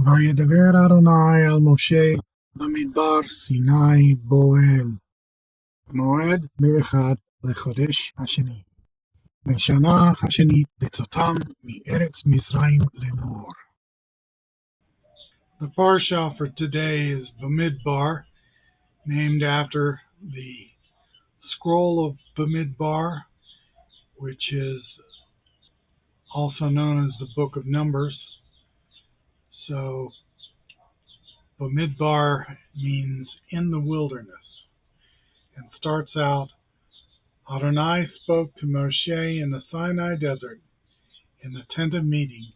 וידבר אדוני אל משה במדבר סיני באוהל מועד באחד לחודש השני בשנה השנית לצאתם מארץ מצרים לאמור. The Parsha for today is Bamidbar, named after the scroll of Bamidbar, which is also known as the Book of Numbers. So Bamidbar means in the wilderness, and starts out, ADONAI spoke to Moshe in the Sinai Desert in the tent of meeting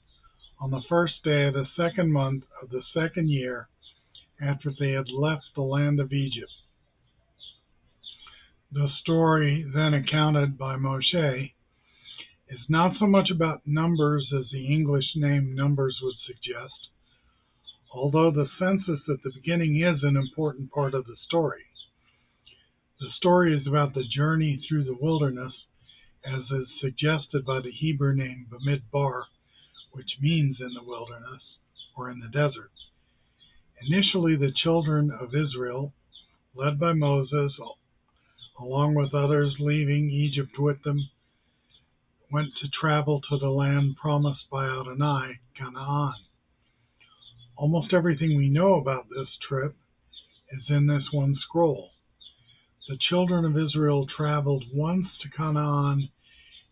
on the first day of the second month of the second year after they had left the land of Egypt. The story then accounted by Moshe is not so much about numbers as the English name Numbers would suggest, although the census at the beginning is an important part of the story. The story is about the journey through the wilderness, as is suggested by the Hebrew name Bamidbar, which means in the wilderness or in the desert. Initially, the children of Israel, led by Moses, along with others leaving Egypt with them, went to travel to the land promised by ADONAI, Canaan. Almost everything we know about this trip is in this one scroll. The children of Israel traveled once to Canaan,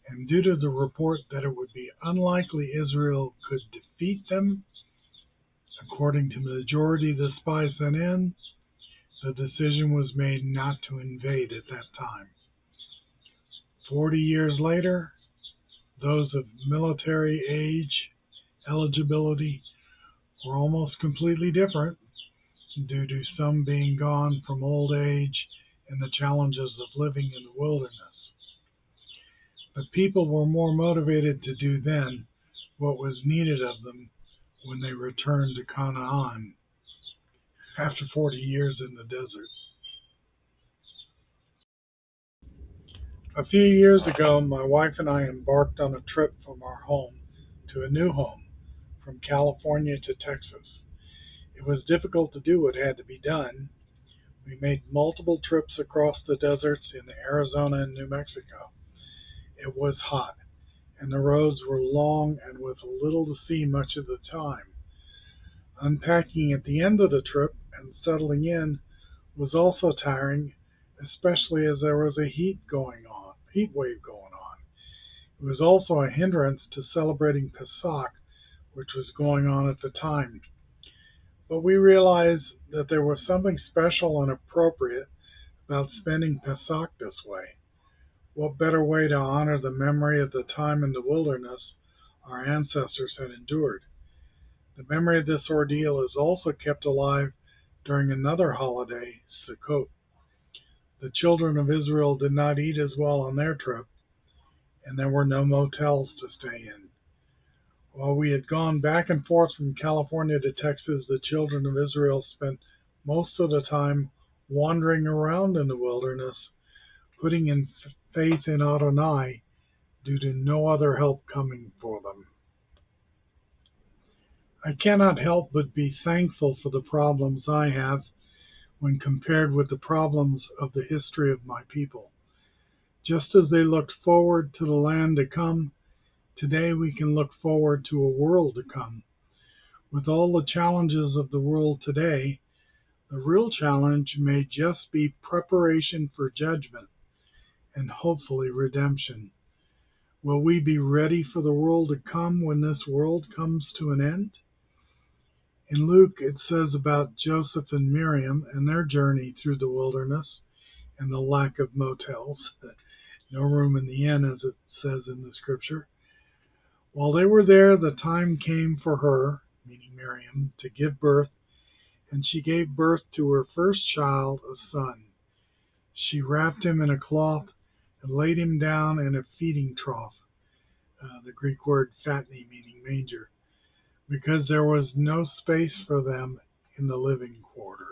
and due to the report that it would be unlikely Israel could defeat them, according to the majority of the spies sent in, the decision was made not to invade at that time. 40 years later, those of military age eligibility were almost completely different, due to some being gone from old age and the challenges of living in the wilderness. But people were more motivated to do then what was needed of them when they returned to Canaan after 40 years in the desert. A few years ago, my wife and I embarked on a trip from our home to a new home, from California to Texas. It was difficult to do what had to be done. We made multiple trips across the deserts in Arizona and New Mexico. It was hot, and the roads were long and with little to see much of the time. Unpacking at the end of the trip and settling in was also tiring, especially as there was a heat wave going on. It was also a hindrance to celebrating Pesach, which was going on at the time. But we realized that there was something special and appropriate about spending Pesach this way. What better way to honor the memory of the time in the wilderness our ancestors had endured? The memory of this ordeal is also kept alive during another holiday, Sukkot. The children of Israel did not eat as well on their trip, and there were no motels to stay in. While we had gone back and forth from California to Texas, the children of Israel spent most of the time wandering around in the wilderness, putting in faith in ADONAI due to no other help coming for them. I cannot help but be thankful for the problems I have when compared with the problems of the history of my people. Just as they looked forward to the land to come, today we can look forward to a world to come. With all the challenges of the world today, the real challenge may just be preparation for judgment and hopefully redemption. Will we be ready for the world to come when this world comes to an end? In Luke, it says about Joseph and Miriam and their journey through the wilderness and the lack of motels, no room in the inn, as it says in the scripture. While they were there, the time came for her, meaning Miriam, to give birth, and she gave birth to her first child, a son. She wrapped him in a cloth and laid him down in a feeding trough, the Greek word fatni, meaning manger, because there was no space for them in the living quarters.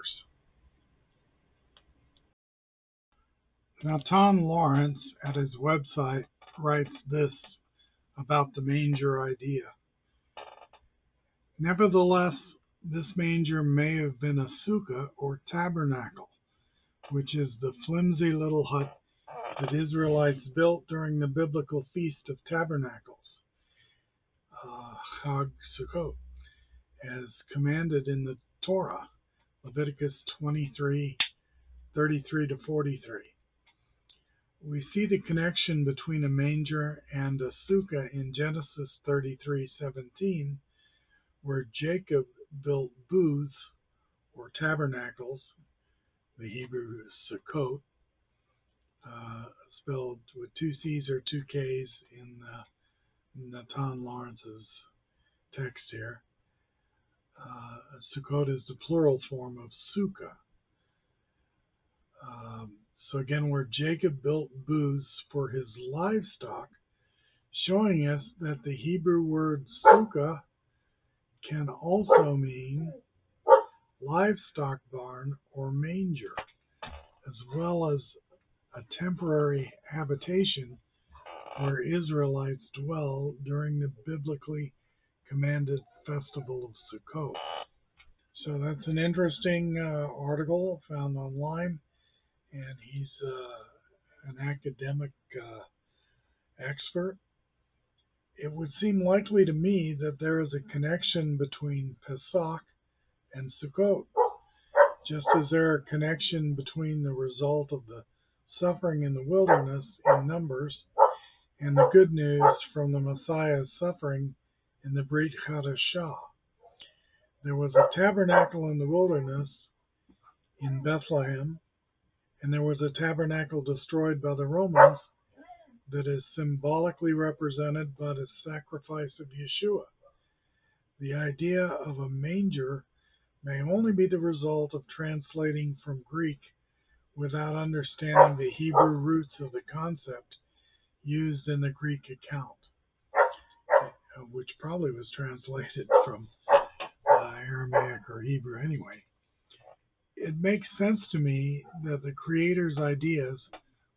Now, Tom Lawrence at his website writes this about the manger idea. Nevertheless, This manger may have been a sukkah or tabernacle, which is the flimsy little hut that Israelites built during the biblical Feast of Tabernacles, Chag Sukkot, as commanded in the Torah, Leviticus 23:33 to 43. We see the connection between a manger and a sukkah in Genesis 33:17, where Jacob built booths or tabernacles, the Hebrew Sukkot, spelled with two C's or two K's in Natan Lawrence's text here. Sukkot is the plural form of sukkah. So again, where Jacob built booths for his livestock, showing us that the Hebrew word sukkah can also mean livestock barn or manger, as well as a temporary habitation where Israelites dwell during the biblically commanded festival of Sukkot. So that's an interesting article found online, and he's an academic expert. It would seem likely to me that there is a connection between Pesach and Sukkot, just as there is a connection between the result of the suffering in the wilderness in Numbers and the good news from the Messiah's suffering in the Brit Hadashah. There was a tabernacle in the wilderness in Bethlehem, and there was a tabernacle destroyed by the Romans that is symbolically represented by the sacrifice of Yeshua. The idea of a manger may only be the result of translating from Greek without understanding the Hebrew roots of the concept used in the Greek account, which probably was translated from Aramaic or Hebrew anyway. It makes sense to me that the Creator's ideas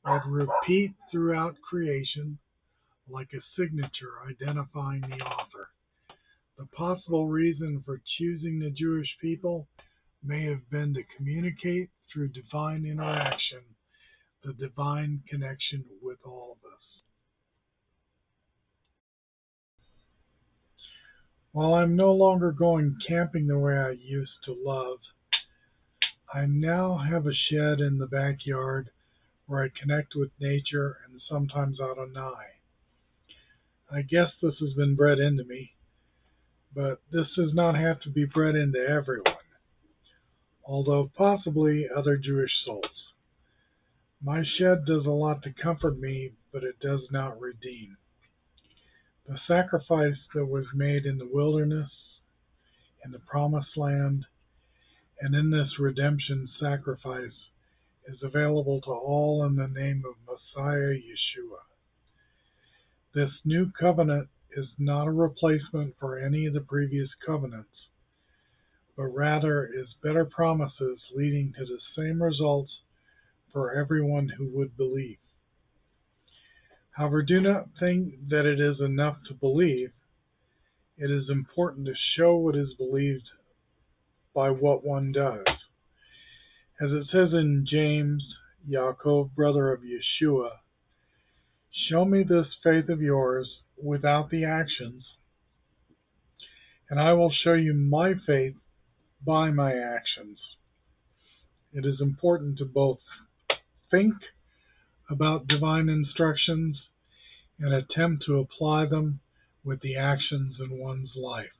would repeat throughout creation like a signature identifying the author. The possible reason for choosing the Jewish people may have been to communicate through divine interaction the divine connection with all of us. While I'm no longer going camping the way I used to love, I now have a shed in the backyard where I connect with nature and sometimes ADONAI. I guess this has been bred into me, but this does not have to be bred into everyone, although possibly other Jewish souls. My shed does a lot to comfort me, but it does not redeem. The sacrifice that was made in the wilderness, in the promised land, and in this redemption sacrifice is available to all in the name of Messiah Yeshua. This new covenant is not a replacement for any of the previous covenants, but rather is better promises leading to the same results for everyone who would believe. However, do not think that it is enough to believe. It is important to show what is believed by what one does. As it says in James, Yaakov, brother of Yeshua, show me this faith of yours without the actions, and I will show you my faith by my actions. It is important to both think about divine instructions and attempt to apply them with the actions in one's life.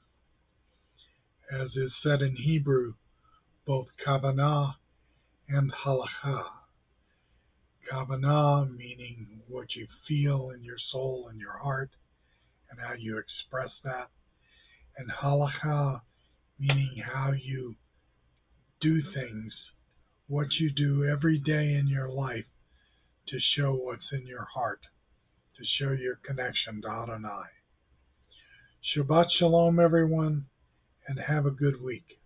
As is said in Hebrew, both kavanah and halakha. Kavanah meaning what you feel in your soul and your heart and how you express that, and halakha meaning how you do things, what you do every day in your life to show what's in your heart, to show your connection to ADONAI. Shabbat Shalom, everyone, and have a good week.